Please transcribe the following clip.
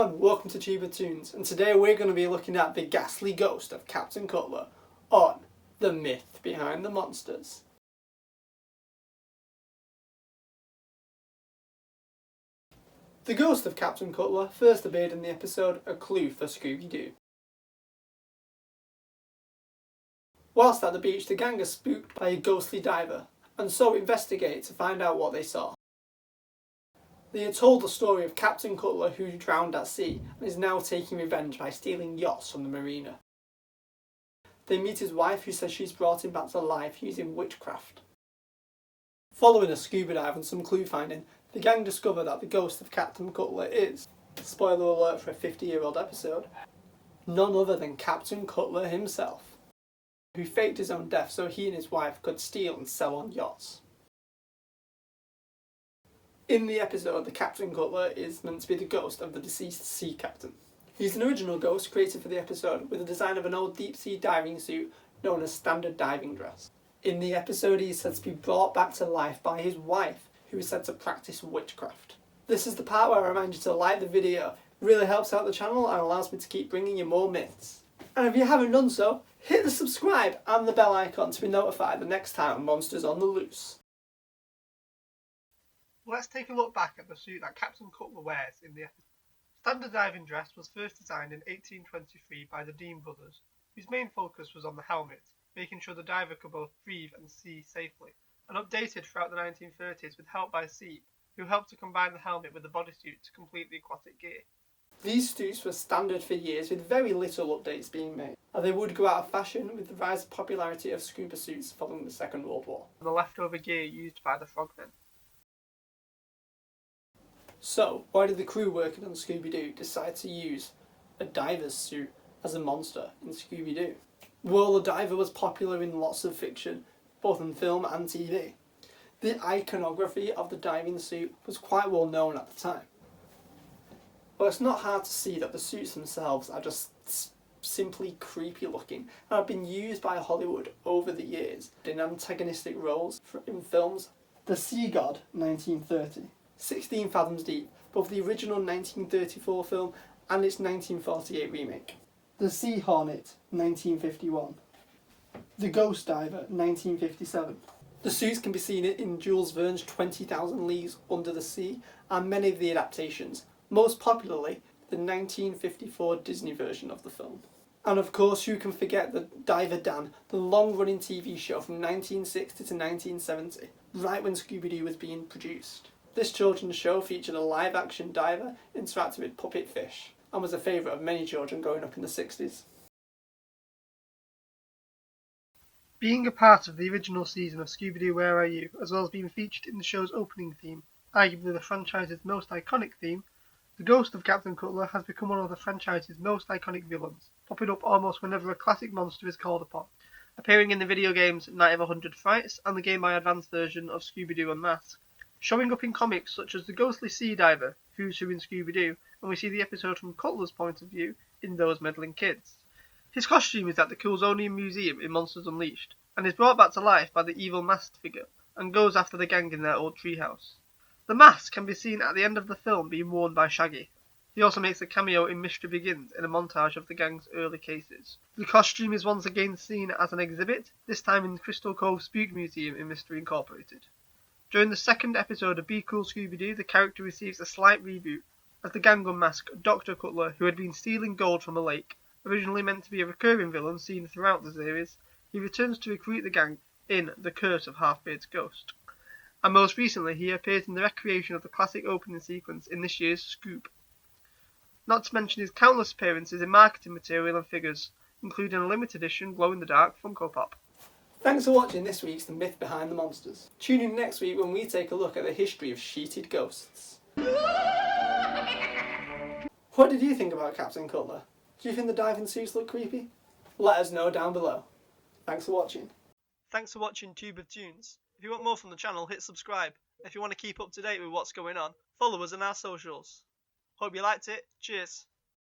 and welcome to Toons, and today we're going to be looking at the ghastly ghost of Captain Cutler on The Myth Behind the Monsters. The ghost of Captain Cutler first appeared in the episode A Clue for Scooby-Doo. Whilst at the beach, the gang are spooked by a ghostly diver, and so investigate to find out what they saw. They are told the story of Captain Cutler who drowned at sea and is now taking revenge by stealing yachts from the marina. They meet his wife who says she's brought him back to life using witchcraft. Following a scuba dive and some clue finding, the gang discover that the ghost of Captain Cutler is, spoiler alert for a 50-year-old episode, none other than Captain Cutler himself, who faked his own death so he and his wife could steal and sell on yachts. In the episode, the Captain Cutler is meant to be the ghost of the deceased sea captain. He's an original ghost created for the episode with the design of an old deep-sea diving suit known as standard diving dress. In the episode, he is said to be brought back to life by his wife, who is said to practice witchcraft. This is the part where I remind you to like the video. It really helps out the channel and allows me to keep bringing you more myths. And if you haven't done so, hit the subscribe and the bell icon to be notified the next time Monsters on the Loose. Let's take a look back at the suit that Captain Cutler wears in the episode. Standard diving dress was first designed in 1823 by the Dean brothers, whose main focus was on the helmet, making sure the diver could both breathe and see safely, and updated throughout the 1930s with help by Sea, who helped to combine the helmet with the bodysuit to complete the aquatic gear. These suits were standard for years with very little updates being made, and they would go out of fashion with the rise of popularity of scuba suits following the Second World War. And the leftover gear used by the frogmen. So, why did the crew working on Scooby-Doo decide to use a diver's suit as a monster in Scooby-Doo? Well, the diver was popular in lots of fiction, both in film and TV. The iconography of the diving suit was quite well known at the time. Well, it's not hard to see that the suits themselves are just simply creepy looking and have been used by Hollywood over the years in antagonistic roles in films. The Sea God, 1930. 16 fathoms deep, both the original 1934 film and its 1948 remake. The Sea Hornet, 1951. The Ghost Diver, 1957. The suits can be seen in Jules Verne's 20,000 Leagues Under the Sea and many of the adaptations, most popularly the 1954 Disney version of the film. And of course, who can forget the Diver Dan, the long-running TV show from 1960 to 1970, right when Scooby-Doo was being produced. This children's show featured a live-action diver interacting with puppet fish and was a favourite of many children growing up in the 60s. Being a part of the original season of Scooby-Doo Where Are You, as well as being featured in the show's opening theme, arguably the franchise's most iconic theme, the ghost of Captain Cutler has become one of the franchise's most iconic villains, popping up almost whenever a classic monster is called upon, appearing in the video games Night of 100 Frights and the Game Boy Advance version of Scooby-Doo Unmasked, showing up in comics such as the ghostly sea diver, Who's Who in Scooby-Doo, and we see the episode from Cutler's point of view in Those Meddling Kids. His costume is at the Coulsonian Museum in Monsters Unleashed, and is brought back to life by the evil masked figure, and goes after the gang in their old treehouse. The mask can be seen at the end of the film being worn by Shaggy. He also makes a cameo in Mystery Begins in a montage of the gang's early cases. The costume is once again seen as an exhibit, this time in the Crystal Cove Spook Museum in Mystery Incorporated. During the second episode of Be Cool Scooby-Doo, the character receives a slight reboot, as the gang unmask Dr. Cutler, who had been stealing gold from a lake. Originally meant to be a recurring villain seen throughout the series, he returns to recruit the gang in The Curse of Half-Baked Ghost. And most recently, he appears in the recreation of the classic opening sequence in this year's Scoop. Not to mention his countless appearances in marketing material and figures, including a limited edition glow-in-the-dark Funko Pop. Thanks for watching this week's The Myth Behind the Monsters. Tune in next week when we take a look at the history of sheeted ghosts. What did you think about Captain Cutler? Do you think the diving suits look creepy? Let us know down below. Thanks for watching. Thanks for watching Tube of Tunes. If you want more from the channel, hit subscribe. If you want to keep up to date with what's going on, follow us on our socials. Hope you liked it. Cheers.